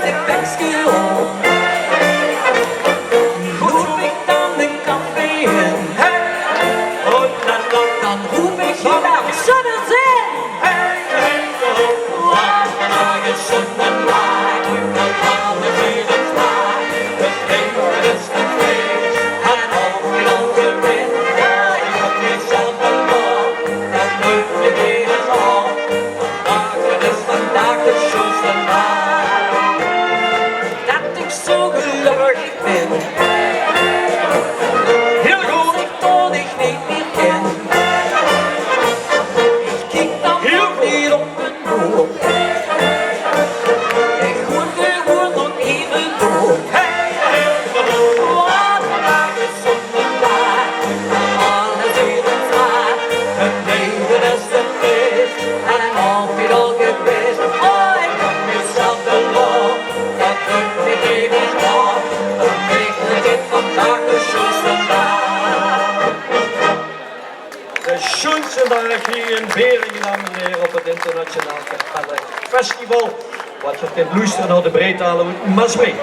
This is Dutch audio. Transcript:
de bekje om. Goed roep ik dan de café in. Dan roep ik je naar Sunners in. Want vandaag is zondag, dan gaan we weer het vlaag. Het leven is te feest en ook in onze wind. Je hebt jezelf verloren, dat lukt je weer eens op. Vandaag de schoonste dag dat ik zo gelukkig ben. Heel goed, ik toon ik niet meer ken. Ik kijk dan nog niet op het boek. Ik hoor gewoon nog even door. Want vandaag is zondag, alles even zwaar. Het leven is te feest en een altijd al geweest. Oh, ik heb mezelf verloren, dat lukt niet even op. Dan weet ik dit vandaag de schoonste dag. De schoonste dag hier in Beringen, dames en heren, op het Internationaal Festival. Wat je kunt luisteren naar de breedtalen, maar mee.